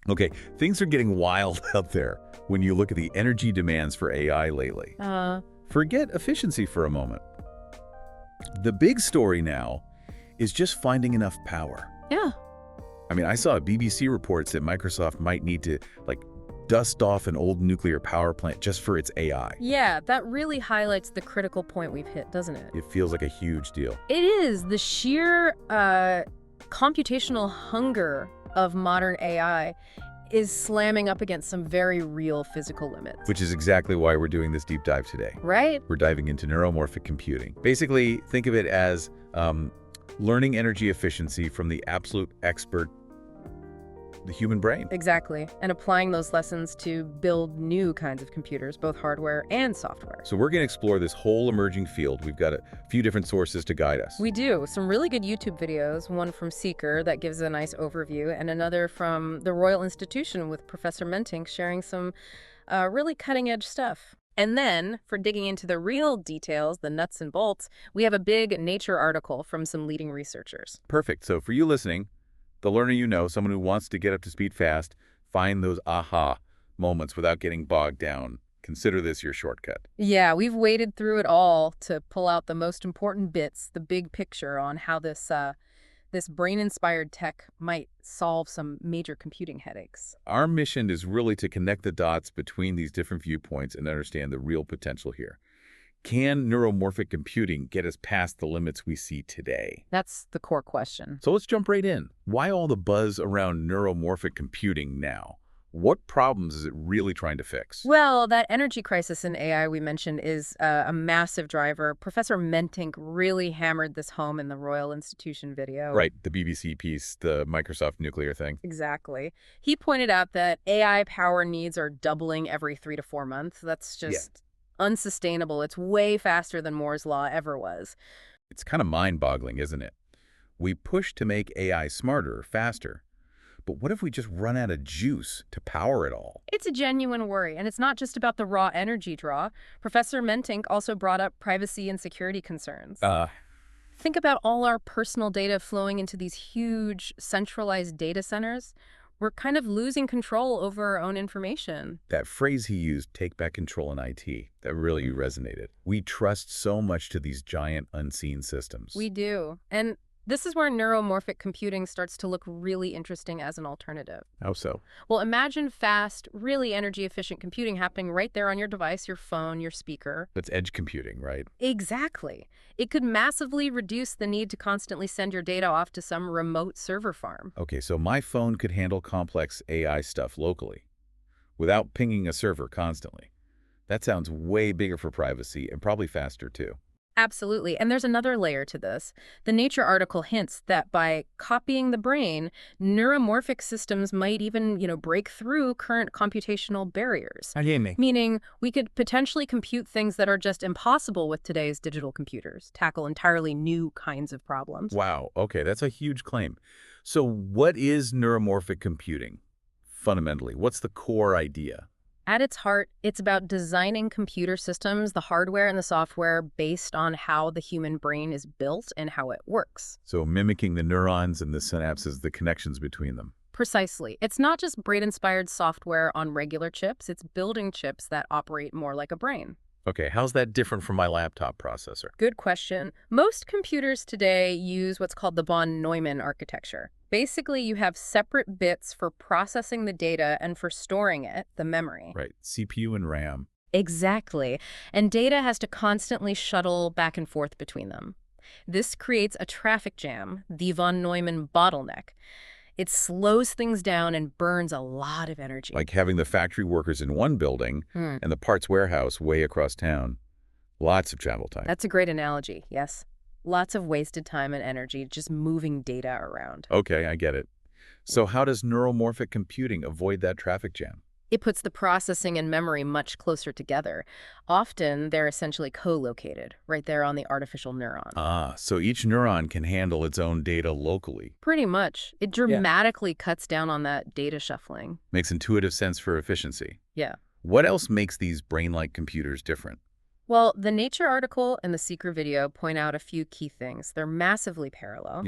Okay, things are getting wild out there when you look at the energy demands for AI lately. Forget efficiency for a moment. The big story now is just finding enough power. Yeah. I mean, I saw a BBC report that Microsoft might need to, dust off an old nuclear power plant just for its AI. Yeah, that really highlights the critical point we've hit, doesn't it? It feels like a huge deal. It is. The sheer computational hunger of modern AI is slamming up against some very real physical limits. Which is exactly why we're doing this deep dive today. Right? We're diving into neuromorphic computing. Basically, think of it as learning energy efficiency from the absolute expert, the human brain. Exactly. And applying those lessons to build new kinds of computers, both hardware and software. So we're going to explore this whole emerging field. We've got a few different sources to guide us. We do. Some really good YouTube videos, one from Seeker that gives a nice overview, and another from the Royal Institution with Professor Mentink sharing some really cutting-edge stuff. And then, for digging into the real details, the nuts and bolts, we have a big Nature article from some leading researchers. Perfect. So for you listening, the learner you know, someone who wants to get up to speed fast, find those aha moments without getting bogged down. Consider this your shortcut. Yeah, we've waded through it all to pull out the most important bits, the big picture on how this brain-inspired tech might solve some major computing headaches. Our mission is really to connect the dots between these different viewpoints and understand the real potential here. Can neuromorphic computing get us past the limits we see today? That's the core question. So let's jump right in. Why all the buzz around neuromorphic computing now? What problems is it really trying to fix? Well, that energy crisis in AI we mentioned is a massive driver. Professor Mentink really hammered this home in the Royal Institution video. Right, the BBC piece, the Microsoft nuclear thing. Exactly. He pointed out that AI power needs are doubling every 3 to 4 months. That's just unsustainable. It's way faster than Moore's Law ever was. It's kind of mind-boggling, isn't it? We push to make AI smarter, faster. But what if we just run out of juice to power it all? It's a genuine worry, and it's not just about the raw energy draw. Professor Mentink also brought up privacy and security concerns. Think about all our personal data flowing into these huge centralized data centers. We're kind of losing control over our own information. That phrase he used, take back control in IT, that really resonated. We trust so much to these giant unseen systems. We do. And this is where neuromorphic computing starts to look really interesting as an alternative. How so? Well, imagine fast, really energy-efficient computing happening right there on your device, your phone, your speaker. That's edge computing, right? Exactly. It could massively reduce the need to constantly send your data off to some remote server farm. Okay, so my phone could handle complex AI stuff locally without pinging a server constantly. That sounds way bigger for privacy and probably faster too. Absolutely. And there's another layer to this. The Nature article hints that by copying the brain, neuromorphic systems might even, break through current computational barriers. Meaning we could potentially compute things that are just impossible with today's digital computers, tackle entirely new kinds of problems. Wow. Okay, that's a huge claim. So what is neuromorphic computing? Fundamentally, what's the core idea? At its heart, it's about designing computer systems, the hardware and the software, based on how the human brain is built and how it works. So mimicking the neurons and the synapses, the connections between them. Precisely. It's not just brain-inspired software on regular chips, it's building chips that operate more like a brain. Okay, how's that different from my laptop processor? Good question. Most computers today use what's called the von Neumann architecture. Basically, you have separate bits for processing the data and for storing it, the memory. Right, CPU and RAM. Exactly. And data has to constantly shuttle back and forth between them. This creates a traffic jam, the von Neumann bottleneck. It slows things down and burns a lot of energy. Like having the factory workers in one building and the parts warehouse way across town. Lots of travel time. That's a great analogy, yes. Lots of wasted time and energy just moving data around. Okay, I get it. So how does neuromorphic computing avoid that traffic jam? It puts the processing and memory much closer together. Often, they're essentially co-located, right there on the artificial neuron. So each neuron can handle its own data locally. Pretty much. It dramatically cuts down on that data shuffling. Makes intuitive sense for efficiency. Yeah. What else makes these brain-like computers different? Well, the Nature article and the Seeker video point out a few key things. They're massively parallel.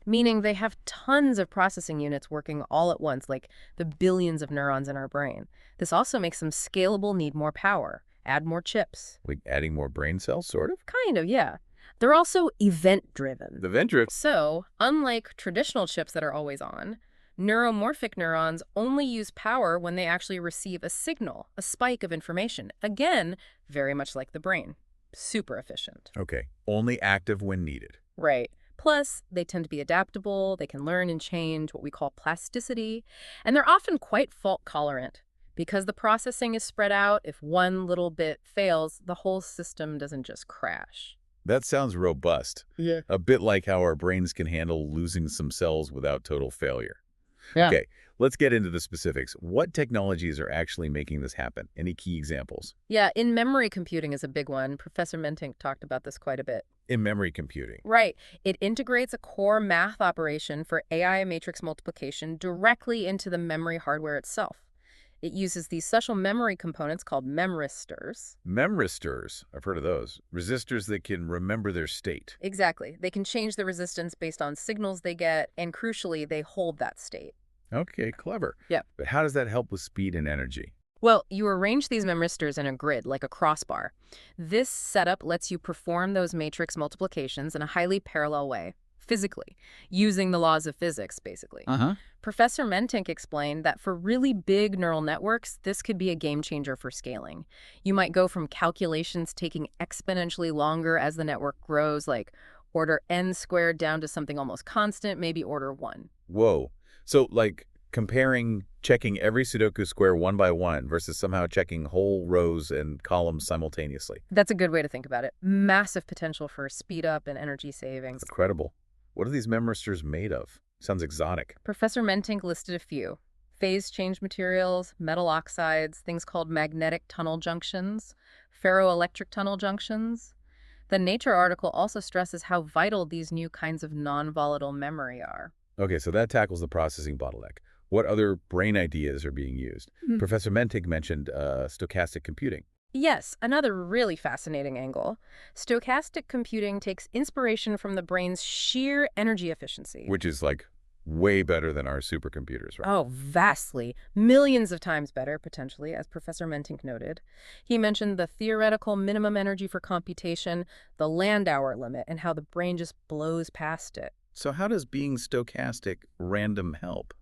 meaning they have tons of processing units working all at once, like the billions of neurons in our brain. This also makes them scalable, need more power, add more chips. Like adding more brain cells, sort of? Kind of, yeah. They're also event-driven. Event-driven. So, unlike traditional chips that are always on, neuromorphic neurons only use power when they actually receive a signal, a spike of information. Again, very much like the brain. Super efficient. Okay, only active when needed. Right. Plus, they tend to be adaptable, they can learn and change, what we call plasticity, and they're often quite fault-tolerant. Because the processing is spread out, if one little bit fails, the whole system doesn't just crash. That sounds robust. Yeah. A bit like how our brains can handle losing some cells without total failure. Yeah. Okay, let's get into the specifics. What technologies are actually making this happen? Any key examples? Yeah, in-memory computing is a big one. Professor Mentink talked about this quite a bit. In-memory computing. Right. It integrates a core math operation for AI matrix multiplication directly into the memory hardware itself. It uses these special memory components called memristors. Memristors, I've heard of those. Resistors that can remember their state. Exactly. They can change the resistance based on signals they get, and crucially, they hold that state. Okay, clever. Yeah. But how does that help with speed and energy? Well, you arrange these memristors in a grid, like a crossbar. This setup lets you perform those matrix multiplications in a highly parallel way, physically, using the laws of physics, basically. Professor Mentink explained that for really big neural networks, this could be a game changer for scaling. You might go from calculations taking exponentially longer as the network grows, like order n squared, down to something almost constant, maybe order 1. Whoa. So, like, checking every Sudoku square one by one versus somehow checking whole rows and columns simultaneously. That's a good way to think about it. Massive potential for speed up and energy savings. Incredible. What are these memristors made of? Sounds exotic. Professor Mentink listed a few. Phase change materials, metal oxides, things called magnetic tunnel junctions, ferroelectric tunnel junctions. The Nature article also stresses how vital these new kinds of non-volatile memory are. Okay, so that tackles the processing bottleneck. What other brain ideas are being used? Professor Mentink mentioned stochastic computing. Yes, another really fascinating angle. Stochastic computing takes inspiration from the brain's sheer energy efficiency. Which is, like, way better than our supercomputers, right? Oh, vastly. Millions of times better, potentially, as Professor Mentink noted. He mentioned the theoretical minimum energy for computation, the Landauer limit, and how the brain just blows past it. So how does being stochastic random help?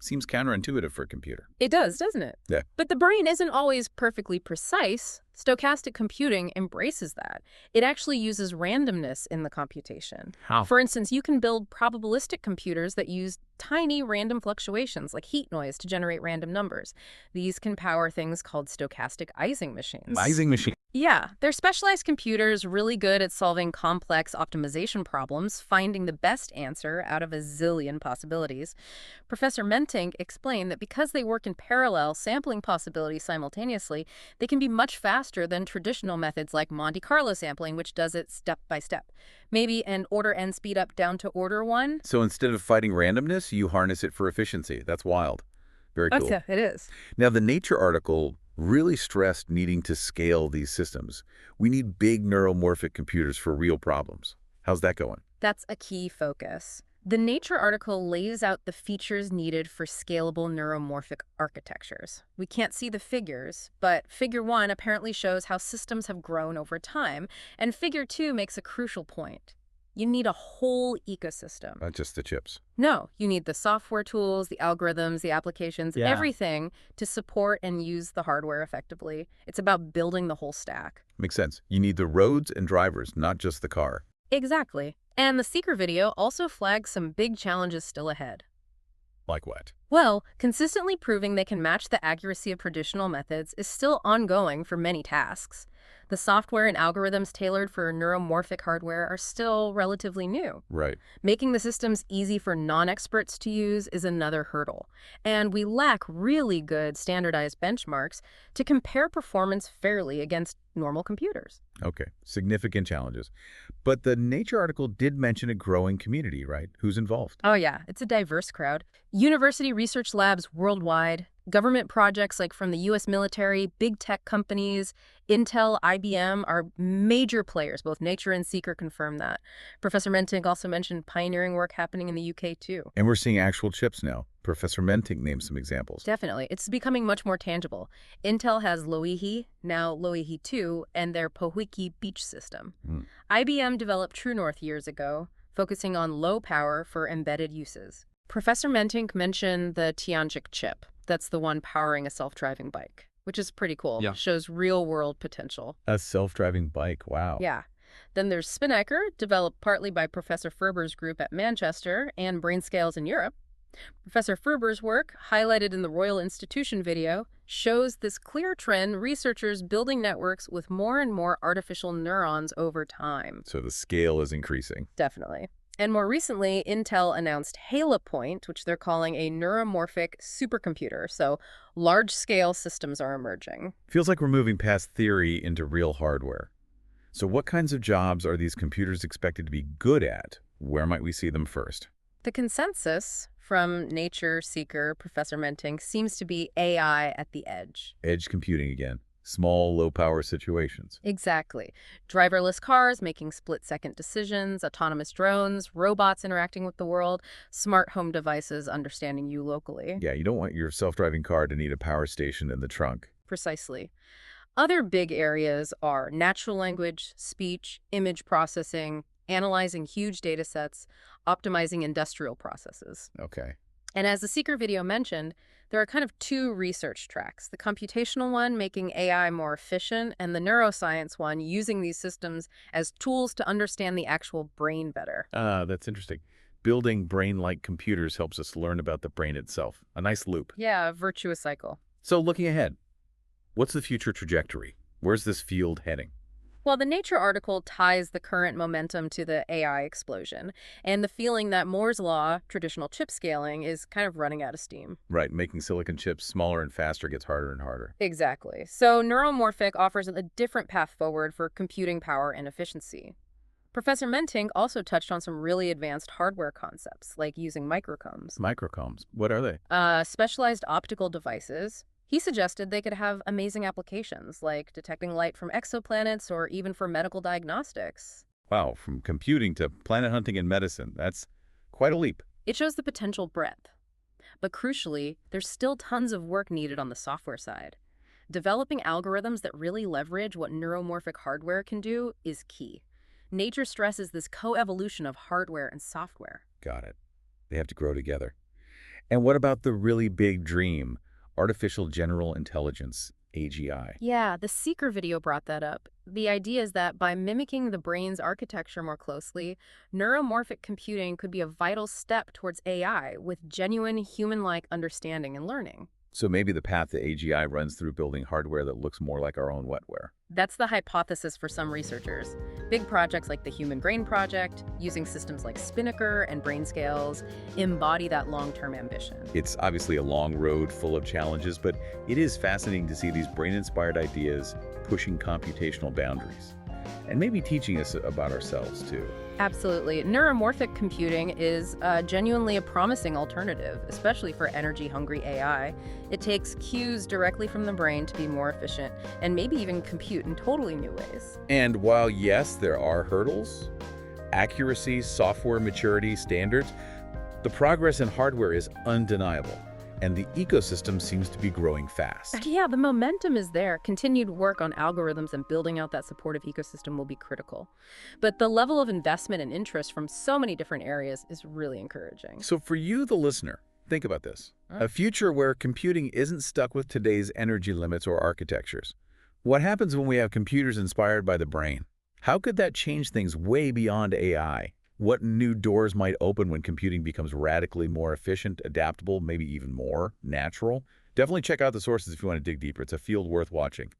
Seems counterintuitive for a computer. It does, doesn't it? Yeah. But the brain isn't always perfectly precise. Stochastic computing embraces that. It actually uses randomness in the computation. How? For instance, you can build probabilistic computers that use tiny random fluctuations like heat noise to generate random numbers. These can power things called stochastic Ising machines. Ising machine. Yeah, they're specialized computers really good at solving complex optimization problems, finding the best answer out of a zillion possibilities. Professor Mentink explained that because they work in parallel, sampling possibilities simultaneously, they can be much faster than traditional methods like Monte Carlo sampling, which does it step by step. Maybe an order n speed up down to order 1. So instead of fighting randomness, you harness it for efficiency. That's wild. Very cool. Okay, it is. Now, the Nature article really stressed needing to scale these systems. We need big neuromorphic computers for real problems. How's that going? That's a key focus. The Nature article lays out the features needed for scalable neuromorphic architectures. We can't see the figures, but Figure 1 apparently shows how systems have grown over time, and Figure 2 makes a crucial point. You need a whole ecosystem. Not just the chips. No, you need the software tools, the algorithms, the applications, everything to support and use the hardware effectively. It's about building the whole stack. Makes sense. You need the roads and drivers, not just the car. Exactly. And the Seeker video also flags some big challenges still ahead. Like what? Well, consistently proving they can match the accuracy of traditional methods is still ongoing for many tasks. The software and algorithms tailored for neuromorphic hardware are still relatively new. Right. Making the systems easy for non-experts to use is another hurdle. And we lack really good standardized benchmarks to compare performance fairly against normal computers. Okay. Significant challenges. But the Nature article did mention a growing community, right? Who's involved? Oh yeah, it's a diverse crowd. University research labs worldwide, Government projects like from the U.S. military, big tech companies, Intel, IBM are major players. Both Nature and Seeker confirm that. Professor Mentink also mentioned pioneering work happening in the UK too. And we're seeing actual chips now. Professor Mentink named some examples. Definitely. It's becoming much more tangible. Intel has Loihi, now Loihi 2, and their Pohwiki Beach system. IBM developed True North years ago, focusing on low power for embedded uses. Professor Mentink mentioned the Tianjik chip. That's the one powering a self-driving bike, which is pretty cool. Yeah. Shows real-world potential. A self-driving bike, wow. Yeah. Then there's Spinnaker, developed partly by Professor Ferber's group at Manchester and Brainscales in Europe. Professor Ferber's work, highlighted in the Royal Institution video, shows this clear trend: researchers building networks with more and more artificial neurons over time. So the scale is increasing. Definitely. And more recently, Intel announced HaloPoint, which they're calling a neuromorphic supercomputer. So large-scale systems are emerging. Feels like we're moving past theory into real hardware. So what kinds of jobs are these computers expected to be good at? Where might we see them first? The consensus from Nature, Seeker, Professor Mentink seems to be AI at the edge. Edge computing again. Small, low-power situations. Exactly. Driverless cars making split-second decisions, autonomous drones, robots interacting with the world, smart home devices understanding you locally. Yeah, you don't want your self-driving car to need a power station in the trunk. Precisely. Other big areas are natural language, speech, image processing, analyzing huge data sets, optimizing industrial processes. Okay. And as the Seeker video mentioned, there are kind of two research tracks: the computational one, making AI more efficient, and the neuroscience one, using these systems as tools to understand the actual brain better. That's interesting. Building brain-like computers helps us learn about the brain itself. A nice loop. Yeah, a virtuous cycle. So looking ahead, what's the future trajectory? Where's this field heading? Well, the Nature article ties the current momentum to the AI explosion and the feeling that Moore's law, traditional chip scaling, is kind of running out of steam. Right, making silicon chips smaller and faster gets harder and harder. Exactly. So Neuromorphic offers a different path forward for computing power and efficiency. Professor Mentink also touched on some really advanced hardware concepts, like using microcombs. Microcombs, what are they? Specialized optical devices. He suggested they could have amazing applications, like detecting light from exoplanets or even for medical diagnostics. Wow, from computing to planet hunting and medicine. That's quite a leap. It shows the potential breadth. But crucially, there's still tons of work needed on the software side. Developing algorithms that really leverage what neuromorphic hardware can do is key. Nature stresses this co-evolution of hardware and software. Got it. They have to grow together. And what about the really big dream? Artificial General Intelligence, AGI. Yeah, the Seeker video brought that up. The idea is that by mimicking the brain's architecture more closely, neuromorphic computing could be a vital step towards AI with genuine human-like understanding and learning. So maybe the path to AGI runs through building hardware that looks more like our own wetware. That's the hypothesis for some researchers. Big projects like the Human Brain Project, using systems like Spinnaker and Brainscales, embody that long-term ambition. It's obviously a long road full of challenges, but it is fascinating to see these brain-inspired ideas pushing computational boundaries and maybe teaching us about ourselves too. Absolutely. Neuromorphic computing is genuinely a promising alternative, especially for energy-hungry AI. It takes cues directly from the brain to be more efficient and maybe even compute in totally new ways. And while, yes, there are hurdles, accuracy, software maturity, standards, the progress in hardware is undeniable. And the ecosystem seems to be growing fast. Yeah, the momentum is there. Continued work on algorithms and building out that supportive ecosystem will be critical. But the level of investment and interest from so many different areas is really encouraging. So for you, the listener, think about this. A future where computing isn't stuck with today's energy limits or architectures. What happens when we have computers inspired by the brain? How could that change things way beyond AI? What new doors might open when computing becomes radically more efficient, adaptable, maybe even more natural? Definitely check out the sources if you want to dig deeper. It's a field worth watching.